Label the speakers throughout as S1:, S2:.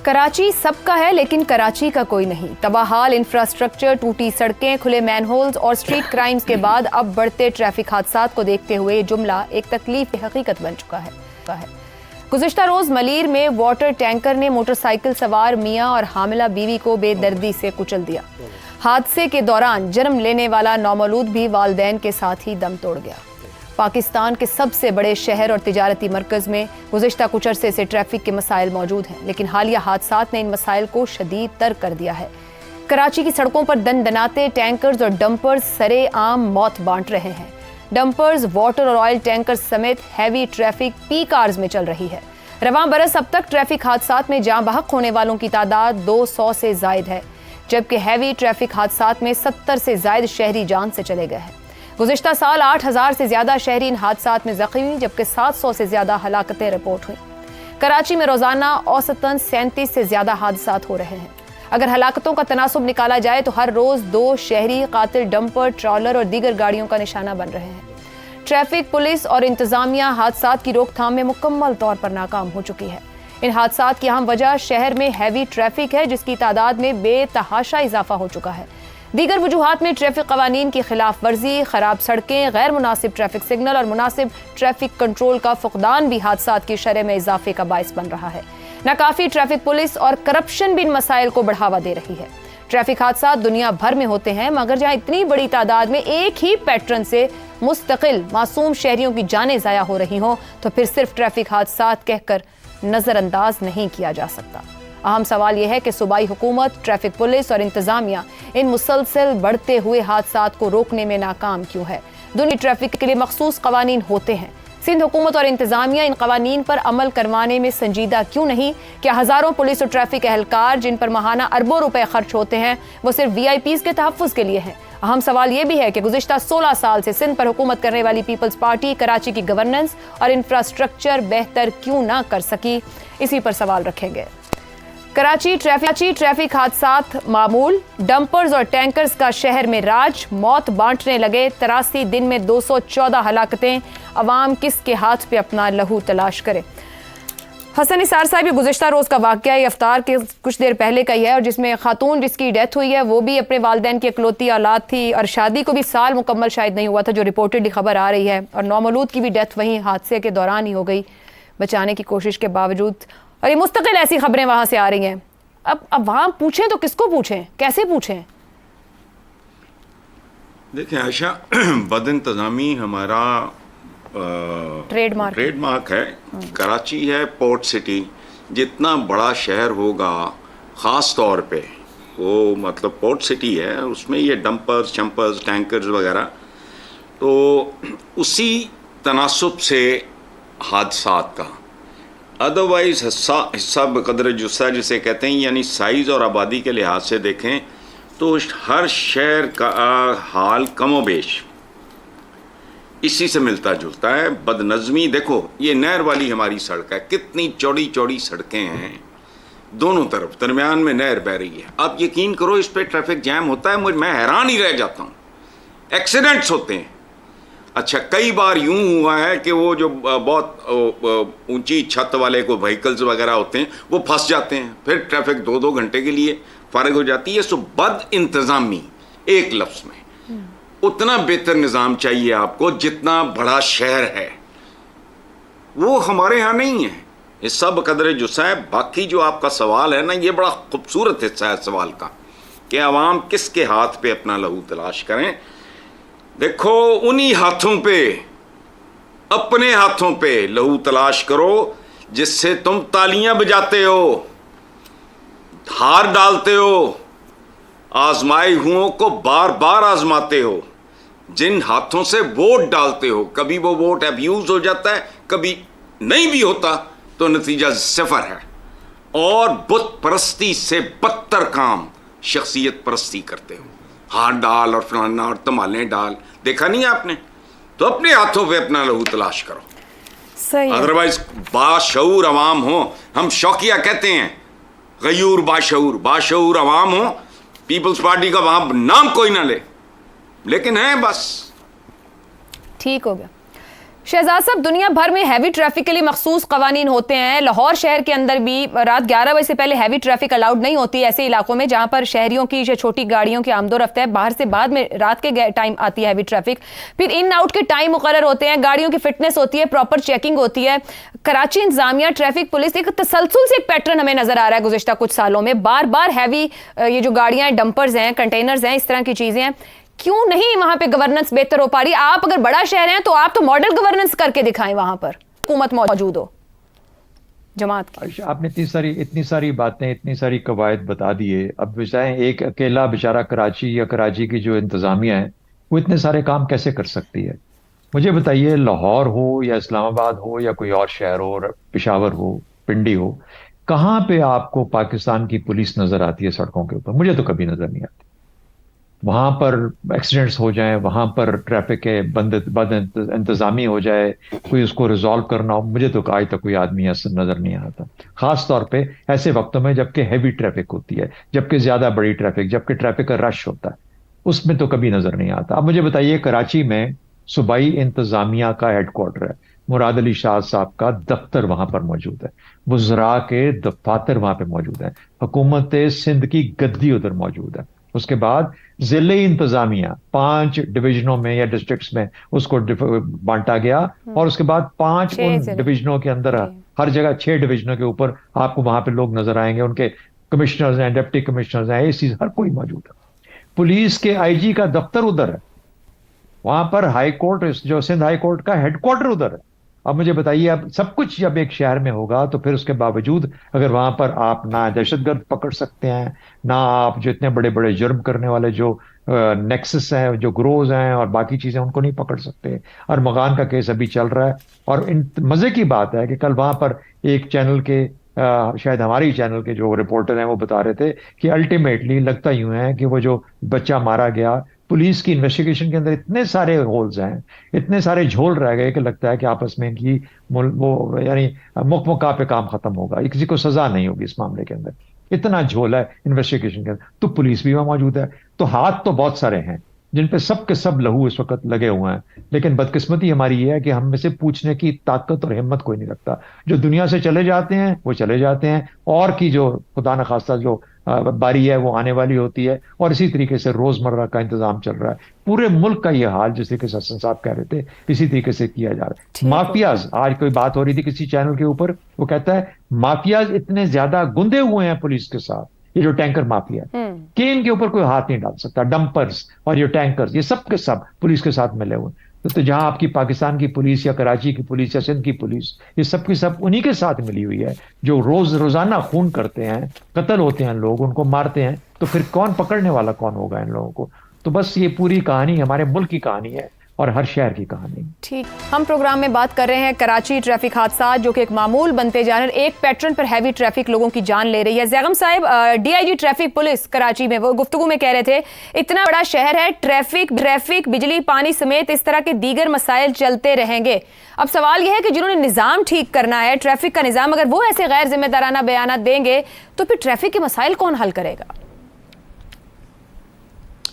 S1: कराची सबका है लेकिन कराची का कोई नहीं। तबाहाल इंफ्रास्ट्रक्चर, टूटी सड़कें, खुले मैनहोल्स और स्ट्रीट क्राइम्स के बाद अब बढ़ते ट्रैफिक हादसात को देखते हुए ये जुमला एक तकलीफ की हकीकत बन चुका है। गुज़िश्ता रोज मलीर में वाटर टैंकर ने मोटरसाइकिल सवार मियां और हामिला बीवी को बेदर्दी से कुचल दिया। हादसे के दौरान जन्म लेने वाला नौमौलूद भी वालिदैन के साथ ही दम तोड़ गया। पाकिस्तान के सबसे बड़े शहर और तिजारती मरकज़ में गुज़िश्ता कुछ अरसे से ट्रैफिक के मसाइल मौजूद हैं, लेकिन हालिया हादसात ने इन मसाइल को शदीद तर कर दिया है। कराची की सड़कों पर दनाते टैंकर्स और डंपर्स सरे आम मौत बांट रहे हैं। डंपर्स, वाटर और ऑयल टैंकर्स समेत हैवी ट्रैफिक पीक आवर्स में चल रही है। रवां बरस अब तक ट्रैफिक हादसात में जाँ बहक होने वालों की तादाद 200 से जायद है, जबकि हैवी ट्रैफिक हादसात में 70 से जायद शहरी जान से चले गए हैं। गुज़िश्ता साल 8000 से ज्यादा शहरी इन हादसात में जख्मी हुई, जबकि 700 से ज्यादा हलाकतें रिपोर्ट हुई। कराची में रोजाना औसतन 37 से ज्यादा हादसात हो रहे हैं। अगर हलाकतों का तनासुब निकाला जाए तो हर रोज 2 शहरी कातिल डंपर, ट्रॉलर और दीगर गाड़ियों का निशाना बन रहे हैं। ट्रैफिक पुलिस और इंतजामिया हादसात की रोकथाम में मुकम्मल तौर पर नाकाम हो चुकी है। इन हादसात की अहम वजह शहर में हैवी ट्रैफिक है, जिसकी तादाद में बेतहाशा इजाफा हो चुका है। दीगर वजूहात में ट्रैफिक कवानीन की खिलाफ वर्जी, खराब सड़कें, गैर मुनासिब ट्रैफिक सिग्नल और मुनासिब ट्रैफिक कंट्रोल का फुकदान भी हादसात की शरह में इजाफे का बायस बन रहा है। नाकाफी ट्रैफिक पुलिस और करप्शन भी इन मसाइल को बढ़ावा दे रही है। ट्रैफिक हादसात दुनिया भर में होते हैं, मगर जहां इतनी बड़ी तादाद में एक ही पैटर्न से मुस्तकिल मासूम शहरियों की जानें ज़ाया हो रही हों, तो फिर सिर्फ ट्रैफिक हादसात कहकर नज़रअंदाज नहीं किया जा सकता। अहम सवाल यह है कि सूबाई हुकूमत, ट्रैफिक पुलिस और इंतजामिया इन मुसलसल बढ़ते हुए हादसात को रोकने में नाकाम क्यों है। दुनिया ट्रैफिक के लिए मखसूस कवानीन होते हैं, सिंध हुकूमत और इंतजामिया इन कवानीन पर अमल करवाने में संजीदा क्यों नहीं? क्या हज़ारों पुलिस और ट्रैफिक एहलकार जिन पर माहाना अरबों रुपए खर्च होते हैं वो सिर्फ VIPs के तहफ़्फ़ुज़ के लिए हैं? अहम सवाल ये भी है कि गुज़िश्ता 16 साल से सिंध पर हुकूमत करने वाली पीपल्स पार्टी कराची की गवर्नेंस और इंफ्रास्ट्रक्चर बेहतर क्यों ना कर सकी? इसी पर सवाल रखेंगे। कराची ट्रैफिक हादसात मामूल, डंपर्स और टैंकर्स का शहर में राज, मौत बांटने लगे 83 दिन में 214 हलाकतें, अवाम किसके हाथ पे अपना लहू तलाश करे। हसन निसार साहब, ये गुज़िश्ता रोज़ का वाक़या इफ्तार के कुछ देर पहले का ही है, और जिसमें खातून जिसकी डेथ हुई है वो भी अपने वालिदैन की इकलौती औलाद थी और शादी को भी साल मुकम्मल शायद नहीं हुआ था, जो रिपोर्टेडली खबर आ रही है, और नौमौलूद की भी डेथ वहीं हादसे के दौरान ही हो गई बचाने की कोशिश के बावजूद। और ये मुस्तकिल ऐसी खबरें वहां से आ रही हैं। अब वहां पूछें तो किसको पूछें, कैसे पूछें?
S2: देखें आयशा, बदइंतज़ामी हमारा ट्रेडमार्क है। कराची है पोर्ट सिटी, जितना बड़ा शहर होगा ख़ास तौर पे वो मतलब पोर्ट सिटी है, उसमें ये डंपर्स, चंपर्स, टैंकर्स वगैरह, तो उसी तनासुब से हादसात का अदरवाइज़ हिस्सा बक़दर जुस्सा जिसे कहते हैं, यानी साइज़ और आबादी के लिहाज से देखें तो हर शहर का हाल कमोबेश इसी से मिलता जुलता है। बदनज़मी देखो, ये नहर वाली हमारी सड़क है, कितनी चौड़ी चौड़ी सड़कें हैं दोनों तरफ, दरमियान में नहर बह रही है। आप यकीन करो इस पर ट्रैफिक जैम होता है, मैं हैरान ही रह जाता हूँ। एक्सीडेंट्स होते हैं। अच्छा, कई बार यूं हुआ है कि वो जो बहुत ऊंची छत वाले को व्हीकल्स वगैरह होते हैं वो फंस जाते हैं, फिर ट्रैफिक 2-2 घंटे के लिए फारिग हो जाती है। सो बद इंतज़ामी, एक लफ्ज़ में उतना बेहतर निज़ाम चाहिए आपको जितना बड़ा शहर है, वो हमारे यहाँ नहीं है। हिस्सा बक़दर जुस्सा है। बाकी जो आपका सवाल है ना, ये बड़ा खूबसूरत हिस्सा है सवाल का कि आवाम किसके हाथ पे अपना लहू तलाश करें। देखो, उन्हीं हाथों पे, अपने हाथों पे लहू तलाश करो जिससे तुम तालियां बजाते हो, हार डालते हो, आजमाए हुओं को बार बार आजमाते हो, जिन हाथों से वोट डालते हो। कभी वो वोट अब्यूज हो जाता है, कभी नहीं भी होता, तो नतीजा सिफर है। और बुत परस्ती से बदतर काम शख्सियत परस्ती करते हो, हाथ डाल और फलाना और तमालें डाल, देखा नहीं आपने? तो अपने हाथों पे अपना लहू तलाश करो।
S1: सही।
S2: अदरवाइज बाशऊर अवाम हो, हम शौकिया कहते हैं, गयूर बाशऊर अवाम हो, पीपल्स पार्टी का वहां नाम कोई ना ले, लेकिन है बस।
S1: ठीक हो गया। शहजाद साहब, दुनिया भर में हैवी ट्रैफिक के लिए मखसूस कवानीन होते हैं। लाहौर शहर के अंदर भी रात 11 बजे से पहले हैवी ट्रैफिक अलाउड नहीं होती ऐसे इलाकों में जहां पर शहरियों की जो छोटी गाड़ियों की आमदो रफ्त है, बाहर से बाद में रात के टाइम आती है हैवी ट्रैफिक। फिर इन आउट के टाइम मुकर्रर होते हैं, गाड़ियों की फिटनेस होती है, प्रॉपर चेकिंग होती है। कराची इंतजामिया, ट्रैफिक पुलिस, एक तसलसल से एक पैटर्न हमें नजर आ रहा है गुज़िश्ता कुछ सालों में। बार बार हैवी ये जो गाड़ियां हैं, डंपर्स हैं, कंटेनर्स हैं, इस तरह की चीजें हैं, क्यों नहीं वहां पे गवर्नेंस बेहतर हो पा रही? आप अगर बड़ा शहर हैं तो आप तो मॉडल गवर्नेंस करके दिखाएं, वहां पर हुकूमत मौजूद हो जमात की।
S3: आपने इतनी सारी बातें, इतनी सारी कवायद बता दिए। अब बजाय एक अकेला बेचारा कराची या कराची की जो इंतजामिया है वो इतने सारे काम कैसे कर सकती है? मुझे बताइए, लाहौर हो या इस्लामाबाद हो या कोई और शहर हो, पेशावर हो, पिंडी हो, कहाँ पे आपको पाकिस्तान की पुलिस नजर आती है सड़कों के ऊपर? मुझे तो कभी नजर नहीं आती। वहां पर एक्सीडेंट्स हो जाएं, वहां पर ट्रैफिक के बद इंतजामी हो जाए, कोई उसको रिजॉल्व करना हो, मुझे तो आज तक कोई आदमी ऐसा नजर नहीं आता। खास तौर पे ऐसे वक्तों में जबकि हैवी ट्रैफिक होती है, जबकि ज्यादा बड़ी ट्रैफिक, जबकि ट्रैफिक का रश होता है, उसमें तो कभी नजर नहीं आता। अब मुझे बताइए, कराची में सूबाई इंतजामिया का हेडक्वार्टर है, मुराद अली शाह साहब का दफ्तर वहां पर मौजूद है, वुज़रा के दफातर वहां पे मौजूद है, हुकूमत सिंध की गद्दी उधर मौजूद है। उसके बाद जिले इंतजामिया 5 डिवीजनों में या डिस्ट्रिक्ट्स में उसको बांटा गया, और उसके बाद 5 उन डिवीजनों के अंदर हर जगह 6 डिवीजनों के ऊपर आपको वहां पे लोग नजर आएंगे, उनके कमिश्नर्स हैं, डिप्टी कमिश्नर्स हैं, एसीज, हर कोई मौजूद है। पुलिस के आईजी का दफ्तर उधर है, वहां पर हाई कोर्ट, जो सिंध हाई कोर्ट का हेडक्वार्टर उधर है। अब मुझे बताइए, अब सब कुछ जब एक शहर में होगा तो फिर उसके बावजूद अगर वहां पर आप ना दहशतगर्द पकड़ सकते हैं, ना आप जो इतने बड़े बड़े जुर्म करने वाले जो नेक्सस हैं, जो ग्रोज हैं और बाकी चीजें, उनको नहीं पकड़ सकते। और मकान का केस अभी चल रहा है। और मजे की बात है कि कल वहां पर एक चैनल के शायद हमारे ही चैनल के जो रिपोर्टर हैं वो बता रहे थे कि अल्टीमेटली लगता यूं है कि वो जो बच्चा मारा गया, पुलिस की इन्वेस्टिगेशन के अंदर इतने सारे होल्स हैं, इतने सारे झोल रह गए कि लगता है कि आपस में इनकी वो यानी मुकमुका पे काम खत्म होगा, किसी को सजा नहीं होगी इस मामले के अंदर। इतना झोल है इन्वेस्टिगेशन के अंदर। तो पुलिस भी वहां मौजूद है। तो हाथ तो बहुत सारे हैं जिन पे सब के सब लहू इस वक्त लगे हुए हैं, लेकिन बदकिस्मती हमारी ये है कि हम में से पूछने की ताकत और हिम्मत कोई नहीं रखता। जो दुनिया से चले जाते हैं वो चले जाते हैं, और की जो खुदा न खास्ता जो बारी है वो आने वाली होती है। और इसी तरीके से रोजमर्रा का इंतजाम चल रहा है। पूरे मुल्क का ये हाल, जिस तरीके से हसन साहब कह रहे थे, इसी तरीके से किया जा रहा है। माफियाज, आज कोई बात हो रही थी किसी चैनल के ऊपर, वो कहता है माफियाज इतने ज्यादा गुंदे हुए हैं पुलिस के साथ, ये जो टैंकर माफिया कि इनके ऊपर कोई हाथ नहीं डाल सकता। डंपर्स और ये टैंकर्स, ये सब के सब पुलिस के साथ मिले हुए। तो जहां आपकी पाकिस्तान की पुलिस या कराची की पुलिस या सिंध की पुलिस, ये सब की सब उन्हीं के साथ मिली हुई है, जो रोजाना खून करते हैं, कत्ल होते हैं लोग, उनको मारते हैं। तो फिर कौन पकड़ने वाला कौन होगा इन लोगों को? तो बस ये पूरी कहानी हमारे मुल्क की कहानी है और हर शहर की कहानी।
S1: ठीक, हम प्रोग्राम में बात कर रहे हैं कराची ट्रैफिक हादसा जो कि एक मामूल बनते जा रहे हैं, एक पैटर्न पर हैवी ट्रैफिक लोगों की जान ले रही है। ज़ैगम साहब, डीआईजी ट्रैफिक पुलिस कराची में वो गुफ्तगू में कह रहे थे, इतना बड़ा शहर है, ट्रैफिक बिजली पानी समेत इस तरह के दीगर मसाइल चलते रहेंगे। अब सवाल यह है कि जिन्होंने निज़ाम ठीक करना है, ट्रैफिक का निज़ाम, अगर वो ऐसे गैर जिम्मेदाराना बयान देंगे तो फिर ट्रैफिक के मसाइल कौन हल करेगा?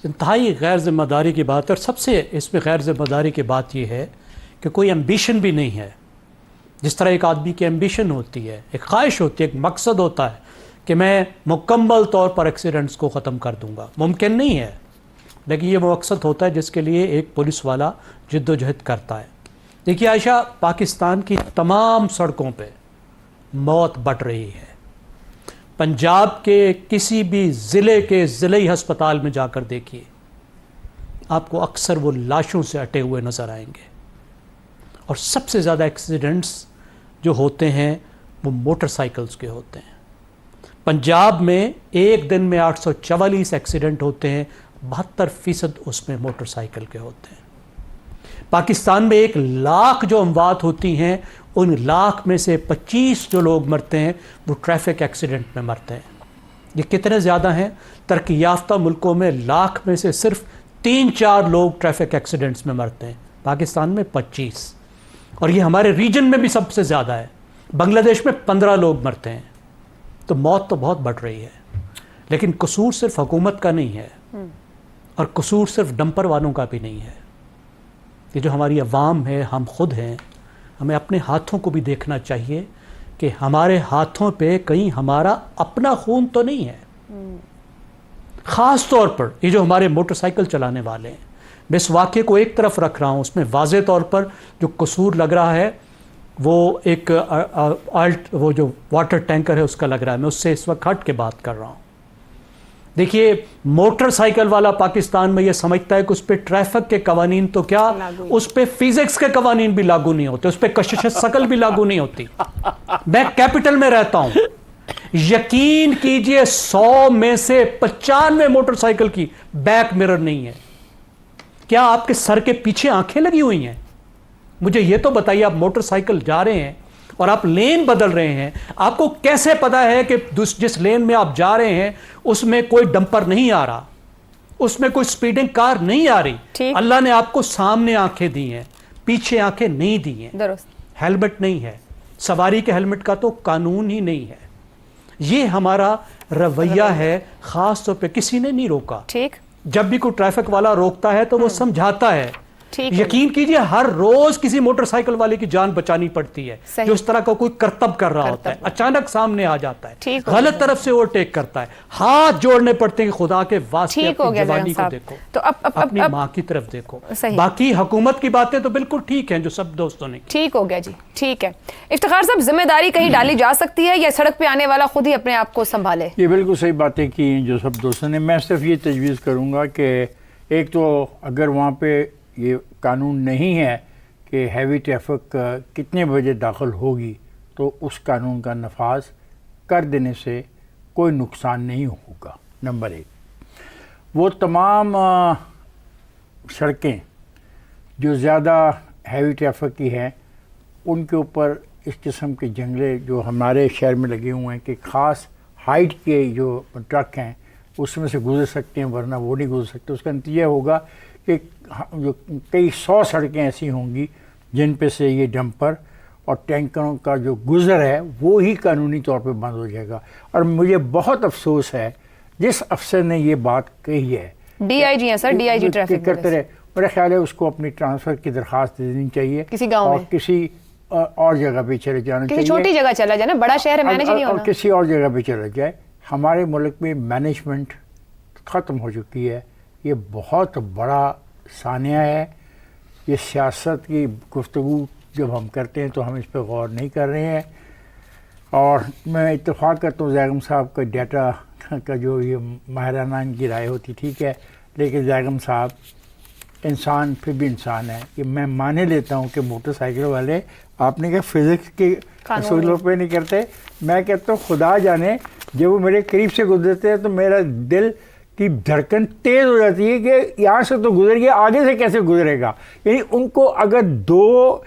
S4: इंतहाई गैर ज़िम्मेदारी की बात है। और सबसे इसमें गैर ज़िम्मेदारी की बात यह है कि कोई एम्बिशन भी नहीं है। जिस तरह एक आदमी की एम्बिशन होती है, एक ख्वाहिश होती है, एक मकसद होता है कि मैं मुकम्मल तौर पर एक्सीडेंट्स को ख़त्म कर दूंगा, मुमकिन नहीं है। लेकिन ये वो मकसद होता है जिसके लिए एक पुलिस वाला जद्दोजहद करता है। देखिए आयशा, पाकिस्तान की तमाम सड़कों पर मौत बढ़ रही है। पंजाब के किसी भी ज़िले के ज़िले हस्पताल में जाकर देखिए, आपको अक्सर वो लाशों से अटे हुए नज़र आएंगे। और सबसे ज़्यादा एक्सीडेंट्स जो होते हैं वो मोटरसाइकिल्स के होते हैं। पंजाब में एक दिन में 844 एक्सीडेंट होते हैं, 72% उसमें मोटरसाइकिल के होते हैं। पाकिस्तान में 1 लाख जो अमवात होती हैं, उन लाख में से 25 जो लोग मरते हैं वो ट्रैफिक एक्सीडेंट में मरते हैं। ये कितने ज़्यादा हैं? तरक्की याफ्ता मुल्कों में लाख में से सिर्फ 3-4 लोग ट्रैफिक एक्सीडेंट्स में मरते हैं, पाकिस्तान में 25। और ये हमारे रीजन में भी सबसे ज़्यादा है। बांग्लादेश में 15 लोग मरते हैं। तो मौत तो बहुत बढ़ रही है, लेकिन कसूर सिर्फ हुकूमत का नहीं है और कसूर सिर्फ डंपर वालों का भी नहीं है। یہ جو ہماری عوام ہے، ہم خود ہیں، ہمیں اپنے ہاتھوں کو بھی دیکھنا چاہیے کہ ہمارے ہاتھوں پہ کہیں ہمارا اپنا خون تو نہیں ہے. خاص طور پر یہ جو ہمارے موٹر سائیکل چلانے والے ہیں، میں اس واقعے کو ایک طرف رکھ رہا ہوں، اس میں واضح طور پر جو قصور لگ رہا ہے وہ ایک وہ جو واٹر ٹینکر ہے اس کا لگ رہا ہے. میں اس سے اس وقت ہٹ کے بات کر رہا ہوں. دیکھیے، موٹر سائیکل والا پاکستان میں یہ سمجھتا ہے کہ اس پہ ٹریفک کے قوانین تو کیا، اس پہ فزکس کے قوانین بھی لاگو نہیں ہوتے، اس پہ کشش ثقل بھی لاگو نہیں ہوتی. میں کیپٹل میں رہتا ہوں، یقین کیجئے 100 میں سے 95 موٹر سائیکل کی بیک مرر نہیں ہے. کیا آپ کے سر کے پیچھے آنکھیں لگی ہوئی ہیں؟ مجھے یہ تو بتائیے، آپ موٹر سائیکل جا رہے ہیں اور آپ لین بدل رہے ہیں، آپ کو کیسے پتا ہے کہ جس لین میں آپ جا رہے ہیں اس میں کوئی ڈمپر نہیں آ رہا، اس میں کوئی سپیڈنگ کار نہیں آ رہی؟ اللہ نے آپ کو سامنے آنکھیں دی ہیں، پیچھے آنکھیں نہیں دی ہیں.
S1: درست.
S4: ہیلمٹ نہیں ہے، سواری کے ہیلمٹ کا تو قانون ہی نہیں ہے. یہ ہمارا رویہ ہے. خاص طور پہ کسی نے نہیں روکا.
S1: ٹھیک.
S4: جب بھی کوئی ٹریفک والا روکتا ہے تو وہ سمجھاتا ہے. یقین کیجئے ہر روز کسی موٹر سائیکل والے کی جان بچانی پڑتی ہے جو اس طرح کا کوئی کرتب کر رہا ہوتا ہے، اچانک سامنے آ جاتا ہے، غلط طرف سے اوورٹیک کرتا ہے، ہاتھ جوڑنے پڑتے ہیں کہ خدا کے واسطے اپنی جوانی کو دیکھو، اپنی ماں کی طرف دیکھو. باقی حکومت کی باتیں تو بالکل ٹھیک ہیں جو سب دوستوں نے.
S1: ٹھیک ہو گیا جی، ٹھیک ہے. افتخار صاحب، ذمہ داری کہیں ڈالی جا سکتی ہے یا سڑک پہ آنے والا خود ہی اپنے آپ کو سنبھالے؟
S5: یہ بالکل صحیح باتیں کی ہیں جو سب دوستوں نے. میں صرف یہ تجویز کروں گا کہ ایک تو اگر وہاں پہ یہ قانون نہیں ہے کہ ہیوی ٹریفک کتنے بجے داخل ہوگی تو اس قانون کا نفاذ کر دینے سے کوئی نقصان نہیں ہوگا. نمبر 1، وہ تمام سڑکیں جو زیادہ ہیوی ٹریفک کی ہیں ان کے اوپر اس قسم کے جنگلے جو ہمارے شہر میں لگے ہوئے ہیں کہ خاص ہائٹ کے جو ٹرک ہیں اس میں سے گزر سکتے ہیں ورنہ وہ نہیں گزر سکتے. اس کا نتیجہ ہوگا کہ جو کئی 100 سڑکیں ایسی ہوں گی جن پہ سے یہ ڈمپر اور ٹینکروں کا جو گزر ہے وہ ہی قانونی طور پہ بند ہو جائے گا. اور مجھے بہت افسوس ہے جس افسر نے یہ بات کہی ہے،
S1: ڈی آئی جی ہیں سر، ڈی آئی جی ٹریفک
S5: کرتے رہے، میرا خیال ہے اس کو اپنی ٹرانسفر کی درخواست دے دینی چاہیے
S1: کسی گاؤں
S5: اور
S1: میں،
S5: کسی اور جگہ پہ چلے جانا چاہیے،
S1: کسی چھوٹی جگہ چلا جائے نا، بڑا شہر ہے مینیج نہیں ہونا،
S5: اور کسی اور جگہ پہ چلا جائے. ہمارے ملک میں مینجمنٹ ختم ہو چکی ہے. یہ بہت بڑا سانحہ ہے. یہ سیاست کی گفتگو جب ہم کرتے ہیں تو ہم اس پہ غور نہیں کر رہے ہیں. اور میں اتفاق کرتا ہوں زیغم صاحب کا ڈیٹا کا جو یہ ماہرانہ ان کی رائے ہوتی ٹھیک ہے، لیکن زیغم صاحب انسان پھر بھی انسان ہے. کہ میں مانے لیتا ہوں کہ موٹر سائیکل والے آپ نے کہا فزکس کے اصولوں پہ نہیں کرتے، میں کہتا ہوں خدا جانے جب وہ میرے قریب سے گزرتے ہیں تو میرا دل کی دھڑکن تیز ہو جاتی ہے کہ یہاں سے تو گزر گیا، آگے سے کیسے گزرے گا. یعنی ان کو اگر 2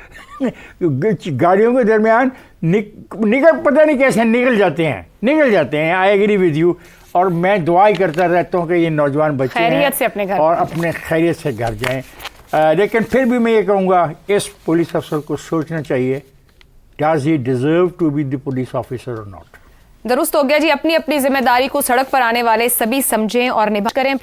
S5: گاڑیوں کے درمیان نکل پتہ نہیں کیسے نکل جاتے ہیں. I agree with you. اور میں دعا ہی کرتا رہتا ہوں کہ یہ نوجوان بچے
S1: خیریت سے اپنے گھر
S5: اور اپنے خیریت سے گھر جائیں. لیکن پھر بھی میں یہ کہوں گا اس پولیس افسر کو سوچنا چاہیے does he deserve to be the police officer اور ناٹ.
S1: درست ہو گیا جی. اپنی اپنی ذمہ داری کو سڑک پر آنے والے سبھی سمجھیں اور نبھا کریں.